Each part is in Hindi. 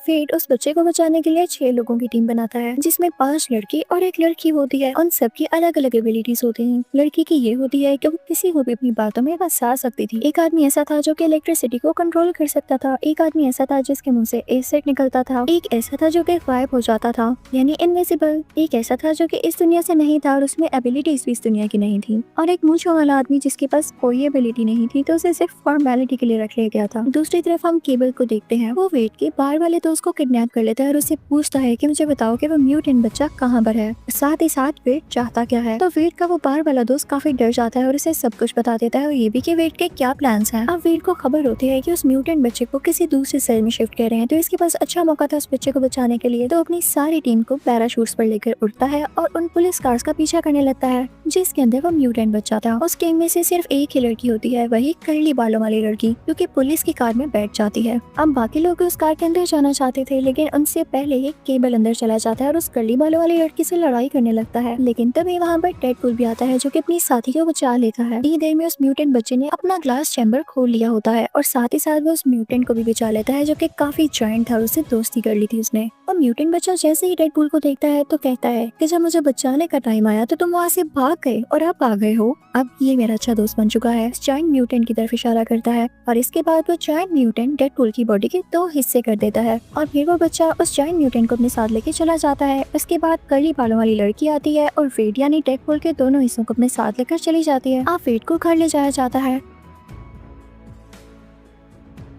वेट उस बच्चे को बचाने के लिए 6 लोगों की टीम बनाता है, जिसमें 5 लड़के और एक लड़की होती है। उन सबकी अलग अलग एबिलिटीज होती हैं। लड़की की ये होती है कि वो किसी को भी अपनी बातों में फंसा सकती थी। एक आदमी ऐसा था जो कि इलेक्ट्रिसिटी को कंट्रोल कर सकता था। एक आदमी ऐसा था जिसके मुंह से एसिड निकलता था। एक ऐसा था जो कि गायब हो जाता था, यानी इनविजिबल। एक ऐसा था जो कि इस दुनिया से नहीं था और उसमें एबिलिटीज भी इस दुनिया की नहीं थी। और एक मूंछों वाला आदमी जिसके पास कोई एबिलिटी नहीं थी, तो उसे सिर्फ फॉर्मेलिटी के लिए रख लिया गया था। दूसरी तरफ हम केबल को देखते हैं। वो वेट के बाहर वाले दोस्त को किडनैप कर लेता है और उससे पूछता है कि मुझे बताओ कि वो म्यूटेंट बच्चा कहाँ पर है, साथ ही साथ वेट चाहता क्या है। तो वेट का वो बाहर वाला दोस्त काफी डर जाता है और उसे सब कुछ बता देता है, और ये भी कि वेट के क्या प्लान्स हैं। अब वेट को खबर होती है कि उस म्यूटेंट बच्चे को किसी दूसरे सेल में शिफ्ट कर रहे हैं, तो इसके पास अच्छा मौका था उस बच्चे को बचाने के लिए। तो अपनी सारी टीम को पैराशूट्स पर लेकर उड़ता है और उन पुलिस कार्स का पीछा करने लगता है जिसके अंदर वो म्यूटेंट बच्चा था। उस टीम में से सिर्फ एक ही लड़की होती है, वही कर्ली बालों वाली लड़की, जो कि पुलिस की कार में बैठ जाती है। अब बाकी लोग उस कार के अंदर जाना चाहते थे, लेकिन उनसे पहले ही केबल अंदर चला जाता है और उस कर्ली बालों वाली लड़की से लड़ाई करने लगता है। लेकिन तभी वहाँ पर डेडपूल भी आता है, जो कि अपनी साथी को बचा लेता है। इतनी देर में उस म्यूटेंट बच्चे ने अपना ग्लास चैम्बर खोल लिया होता है और साथ ही साथ वो उस म्यूटेंट को भी बचा लेता है, जो कि काफी जॉइंट था और उससे दोस्ती कर ली थी उसने। और म्यूटेंट बच्चा जैसे ही डेडपूल को देखता है तो कहता है कि जब मुझे बचाने का टाइम आया तो तुम वहाँ से भाग गए और अब आ गए हो। अब ये मेरा अच्छा दोस्त बन चुका है। जॉइंट म्यूटेंट की तरफ इशारा करता है और इसके बाद वो जॉइंट म्यूटेंट डेडपूल की बॉडी के 2 हिस्से कर देता है और फिर वो बच्चा उस जॉइंट म्यूटेंट को अपने साथ लेके चला जाता है। उसके बाद कर्ली बालों वाली लड़की आती है और वेट यानी डेडपूल के दोनों हिस्सों को अपने साथ लेकर चली जाती है। अब वेट को घर ले जाया जाता है।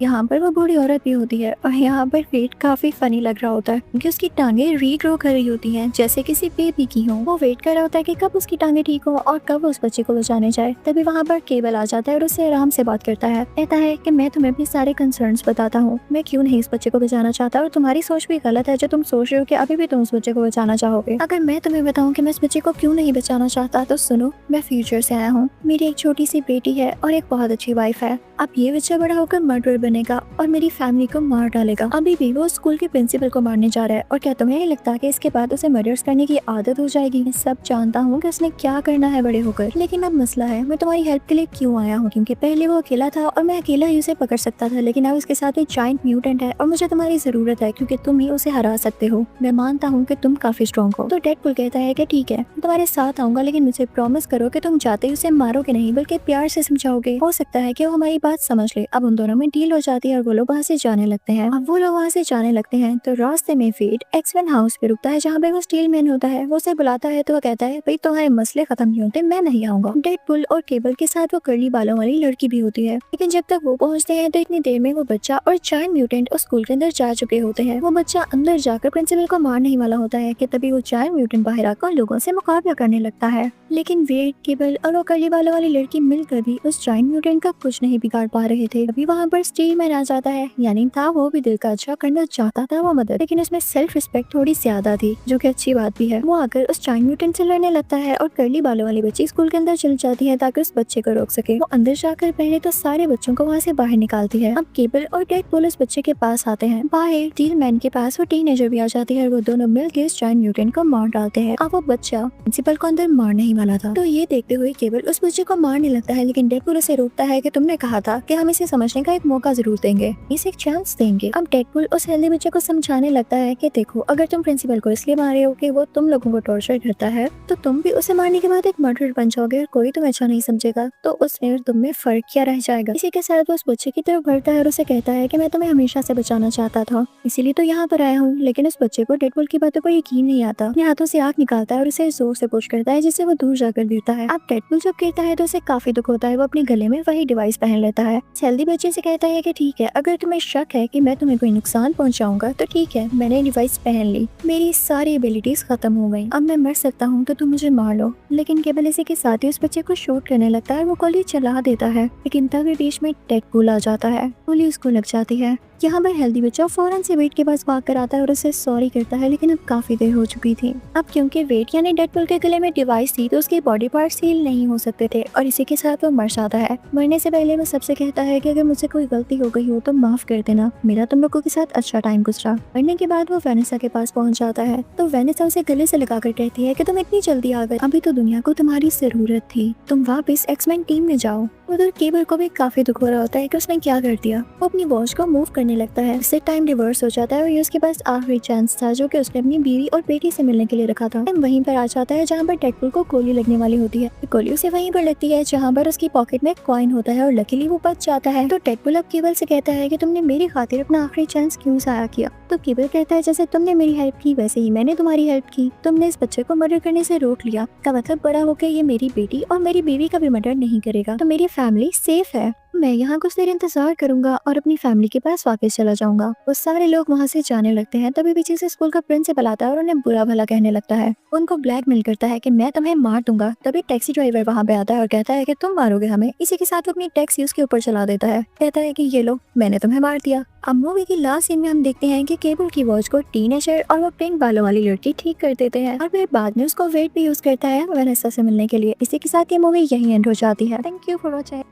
यहाँ पर वो बूढ़ी औरत भी होती है और यहाँ पर वेट काफी फनी लग रहा होता है क्योंकि उसकी टांगे रीग्रो कर रही होती हैं जैसे किसी बेबी की हो। वो वेट कर रहा होता है कि कब उसकी टांगे ठीक हो और कब उस बच्चे को बचाने जाए। तभी वहाँ पर केबल आ जाता है और उससे आराम से बात करता है। कहता है कि मैं तुम्हें अपने सारे कंसर्न्स बताता हूँ, मैं क्यों नहीं इस बच्चे को बचाना चाहता, और तुम्हारी सोच भी गलत है जो तुम सोच रहे हो कि अभी भी तुम उस बच्चे को बचाना चाहोगे। अगर मैं तुम्हें बताऊँ कि मैं इस बच्चे को क्यों नहीं बचाना चाहता तो सुनो, मैं फ्यूचर से आया हूँ, मेरी एक छोटी सी बेटी है और एक बहुत अच्छी वाइफ है। अब ये बच्चा बड़ा होकर मर्डरर बनेगा और मेरी फैमिली को मार डालेगा। अभी भी वो स्कूल के प्रिंसिपल को मारने जा रहा है और क्या तुम्हें नहीं लगता कि इसके बाद उसे मर्डर्स करने की आदत हो जाएगी। मैं सब जानता हूँ कि उसने क्या करना है बड़े होकर, लेकिन अब मसला है मैं तुम्हारी हेल्प के लिए क्यों आया हूँ, क्योंकि पहले वो अकेला था और मैं अकेला ही उसे पकड़ सकता था, लेकिन अब उसके साथ एक जायंट म्यूटेंट है और मुझे तुम्हारी जरूरत है क्योंकि तुम ही उसे हरा सकते हो। मैं मानता हूँ कि तुम काफी स्ट्रॉन्ग हो। तो डेडपूल कहता है कि ठीक है, मैं तुम्हारे साथ आऊंगा, लेकिन मुझे प्रॉमिस करो कि तुम जाते ही उसे मारोगे नहीं बल्कि प्यार से समझाओगे। हो सकता है कि वो हमारी बात समझ ले। अब उन दोनों में डील हो जाती है और वो लोग वहाँ से जाने लगते हैं। अब वो लोग वहाँ से जाने लगते हैं तो रास्ते में वेट एक्सवन हाउस पे रुकता है जहाँ पे वो स्टील मैन होता है। वो उसे बुलाता है तो वो कहता है भाई तुम्हारे मसले खत्म नहीं होते, मैं नहीं आऊंगा। डेडपूल और केबल के साथ वो कर्ली बालों वाली लड़की भी होती है, लेकिन जब तक वो पहुँचते हैं तो इतनी देर में वो बच्चा और जायंट म्यूटेंट उस स्कूल के अंदर जा चुके होते हैं। वो बच्चा अंदर जाकर प्रिंसिपल को मारने ही वाला होता है कि तभी वो जायंट म्यूटेंट बाहर आकर लोगों से मुकाबला करने लगता है। लेकिन वेट, केबल और वो कर्ली बालों वाली लड़की मिलकर भी उस जायंट म्यूटेंट का कुछ नहीं बिगाड़ पा रहे थे। अभी वहाँ पर स्टील मैन आ जाता है, यानी था वो भी दिल का अच्छा करना चाहता था वो मदद, लेकिन उसमें सेल्फ रिस्पेक्ट थोड़ी ज्यादा थी, जो कि अच्छी बात भी है। वो आकर उस जायंट म्यूटेंट से लड़ने लगता है और कर्ली बालों वाली बच्ची स्कूल के अंदर चली जाती है ताकि उस बच्चे को रोक सके। वो अंदर जाकर पहले तो सारे बच्चों को वहाँ से बाहर निकालती है। अब केबल और डेडपूल उस बच्चे के पास आते हैं। बाहर स्टील मैन के पास वो टीनेजर भी आ जाती है और वो दोनों मिलकर उस जायंट म्यूटेंट को मार डालते हैं। अब वो बच्चा प्रिंसिपल को अंदर मारने ही वाला था, तो ये देखते हुए केबल उस बच्चे को मारने लगता है, लेकिन डेडपूल उसे रोकता है कि तुमने कहा था कि हम इसे समझने का एक मौका जरूर देंगे, इसे एक चांस देंगे। अब डेडपूल उस हेल्दी बच्चे को समझाने लगता है कि देखो, अगर तुम प्रिंसिपल को इसलिए मार रहे हो कि वो तुम लोगों को टॉर्चर करता है, तो तुम भी उसे मारने के बाद एक मर्डरर बन जाओगे और कोई तुम्हें अच्छा नहीं समझेगा, तो उसमें तुम में फर्क क्या रह जाएगा। इसी के साथ वो उस बच्चे की तरफ बढ़ता है और उसे कहता है कि मैं तुम्हें हमेशा से बचाना चाहता था, इसीलिए तो यहाँ पर आया हूँ। लेकिन उस बच्चे को डेडपूल की बातों पर यकीन नहीं आता, अपने हाथों से आग निकालता है और उसे जोर से पुश करता है जिससे वो दूर जाकर गिरता है। अब डेडपूल जब गिरता है तो उसे काफी दुख होता है। वो अपने गले में वही डिवाइस पहन लेता है। हेल्दी बच्चे से कहता है कि ठीक है, अगर तुम्हें शक है कि मैं तुम्हें कोई नुकसान पहुंचाऊंगा तो ठीक है, मैंने डिवाइस पहन ली, मेरी सारी एबिलिटीज खत्म हो गई, अब मैं मर सकता हूँ तो तुम मुझे मार लो। लेकिन केबल इसी के साथ ही उस बच्चे को शूट करने लगता है। वो गोली चला देता है, लेकिन तभी बीच में डेडपूल आ जाता है, गोली उसको लग जाती है। यहाँ पर हेल्दी बच्चा फौरन से वेट के पास भाग कर आता है और उसे सॉरी करता है, लेकिन अब काफी देर हो चुकी थी। अब क्योंकि वेट यानी डेडपूल के गले में डिवाइस थी तो उसके बॉडी पार्ट हील नहीं हो सकते थे और इसी के साथ वो मर जाता है। मरने से पहले वो सबसे कहता है कि अगर मुझसे कोई गलती गलती हो गई हो तो माफ कर देना, मेरा तुम लोगों के साथ अच्छा टाइम गुजरा। पढ़ने के बाद वो वेनेसा के पास पहुंच जाता है तो वेनेसा उसे गले से लगाकर कहती है कि तुम इतनी जल्दी आ गए, अभी तो दुनिया को तुम्हारी जरूरत थी, तुम वापस एक्समैन टीम में जाओ। उधर केबल को भी काफी दुख हो रहा होता है कि उसने क्या कर दिया। वो अपनी वॉच को मूव करने लगता है, इससे टाइम रिवर्स हो जाता है और ये उसके पास आखिरी चांस था जो कि उसने अपनी बीवी और बेटी से मिलने के लिए रखा था। टाइम वहीं पर आ जाता है जहाँ पर डेडपूल को गोली लगने वाली होती है। गोली उसे वहीं पर लगती है जहाँ पर उसकी पॉकेट में कॉइन होता है और लकीली वो बच जाता है। तो डेडपूल अब केबल से कहता है कि तुमने मेरी खातिर अपना आखिरी चांस क्यों जाया किया। तो केबल कहता है जैसे तुमने मेरी हेल्प की वैसे ही मैंने तुम्हारी हेल्प की, तुमने इस बच्चे को मर्डर करने से रोक लिया, का मतलब बड़ा होकर ये मेरी बेटी और मेरी बीवी का भी मर्डर नहीं करेगा, तो मेरी फैमिली सेफ है। मैं यहाँ कुछ देर इंतजार करूंगा और अपनी फैमिली के पास वापस चला जाऊंगा। वो सारे लोग वहाँ से जाने लगते हैं। तभी पीछे से स्कूल का प्रिंसिपल आता है और उन्हें बुरा भला कहने लगता है, उनको ब्लैकमेल करता है कि मैं तुम्हें मार दूंगा। तभी टैक्सी ड्राइवर वहाँ पे आता है और कहता है कि तुम मारोगे हमें। इसी के साथ वो अपनी टैक्सी उसके ऊपर चला देता है, कहता है कि ये लो मैंने तुम्हें मार दिया। अब मूवी की लास्ट सीन में हम देखते हैं कि केबल की वॉच को टीनेजर और वो पिंक बालों वाली लड़की ठीक कर देते हैं और फिर बाद में उसको वेट भी यूज करता है वेनेसा से मिलने के लिए। इसी के साथ ये मूवी यही एंड हो जाती है। Thank you for watching.